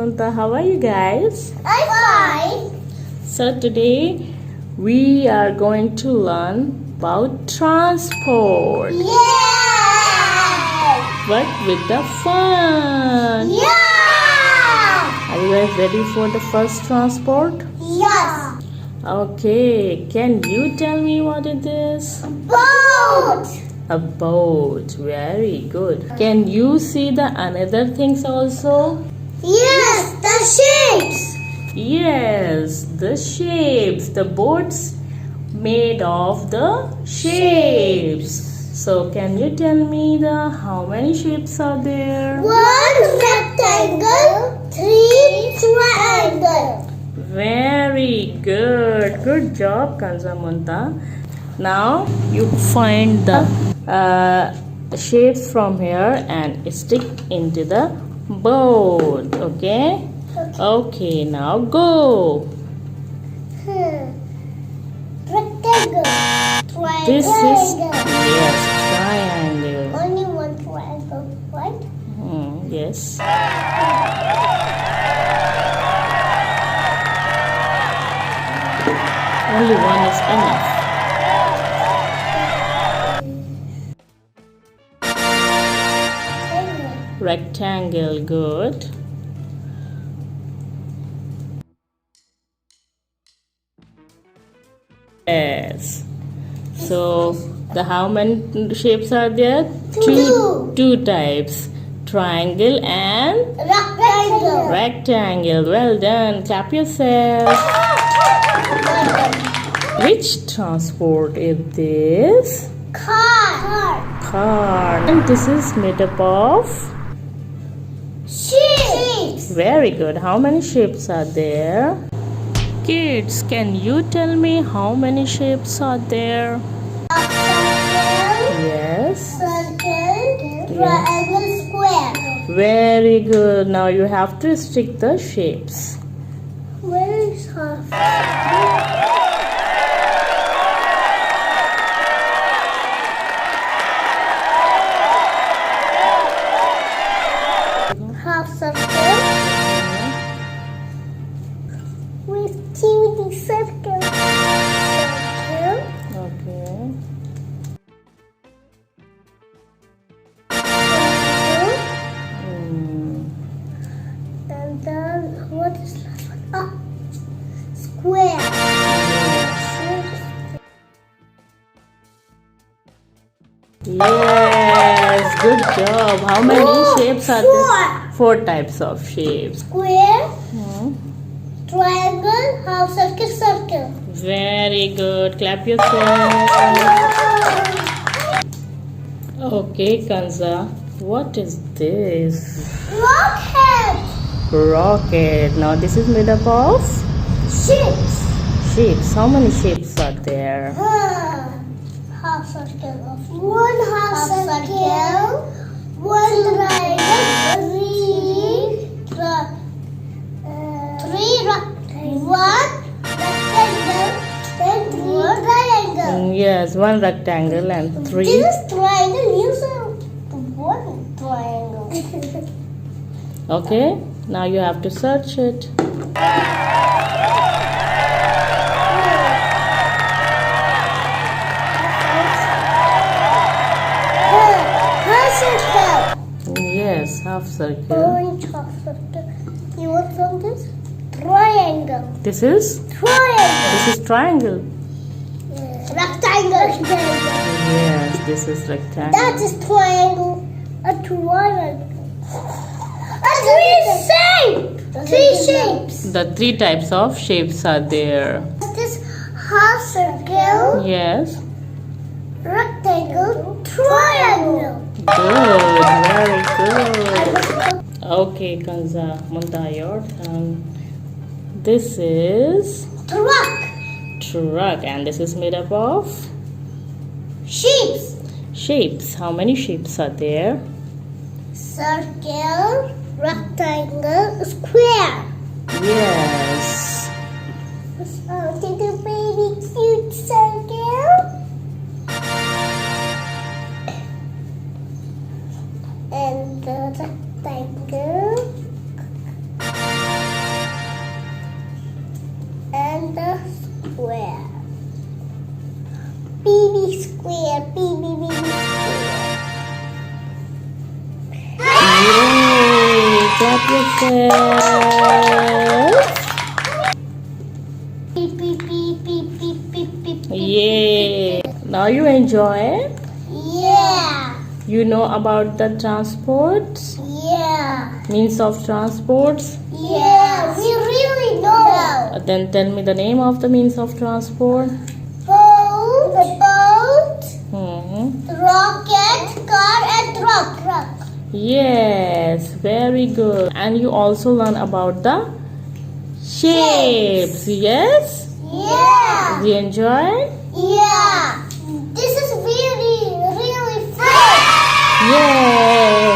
Muntaha. How are you guys? I'm fine. So today we are going to learn about transport, Yeah. but with the fun. Yeah. Are you guys ready for the first transport? Yes. Okay, can you tell me what it is? Boat. A boat. Very good. Can you see the another things also? Yes, the shapes. Yes, the shapes. The boats made of the shapes. So can you tell me the how many shapes are there? 1 rectangle, 3 triangle. Very good. Good job, Kanzah Muntaha. Now you find the shapes from here and stick into the boat. Okay? Okay, now go. Rectangle. Triangle. This is yes, triangle. Only one triangle, right? Yes. Only one is enough. Rectangle, good. Yes. So the how many shapes are there? Two types. Triangle and Rectangle. rectangle. Well done. Clap yourself. Which transport is this? Car. Car. And this is made up of? Shapes. Very good. How many shapes are there? Kids, can you tell me how many shapes are there? Circle. Yes. Circle. Triangle. Square. Very good. Now you have to stick the shapes. Where is half? Half circle with activity circle. Circle. Okay. And then what is last one? Ah, square. Yes, good job. How many shapes are Four. there? 4 types of shapes. Square, triangle, half circle, circle. Very good. Clap yourself. Okay, Kanzah. What is this? Rocket. Rocket. Now this is made up of Shapes. shapes. How many shapes are there? Half circle of one half circle, one triangle, three one rectangle, then three triangle. Yes, 1 rectangle and 3. This is triangle. Use one triangle. Okay, now you have to search it. Half circle. Yes, half circle. Orange half circle. You want from this? Triangle. This is? Triangle. This is triangle. Rectangle. Yes, this is rectangle. That is triangle. A triangle. A three shapes. The 3 types of shapes are there. This half circle, Yes. rectangle, triangle. Good, very good. Okay, Kanzah, Muntaha, your turn. This is Truck. truck and this is made up of Shapes. shapes. How many shapes are there? Circle, rectangle, square. Yes. Did the baby cute circle? And the rectangle. square. B, B, B, B square. Yay! Clap yourself. P, P, P, P, P, P, P, P. Yay! Now you enjoy. Yeah. You know about the transports, Yeah. means of transports. Yeah. We really know. Then tell me the name of the means of transport. Boat. The boat. Hmm. Rocket. Car and truck. Truck. Yes, very good. And you also learn about the shapes. Yes? Yeah. You enjoy? Yeah. This is really fun. Yes.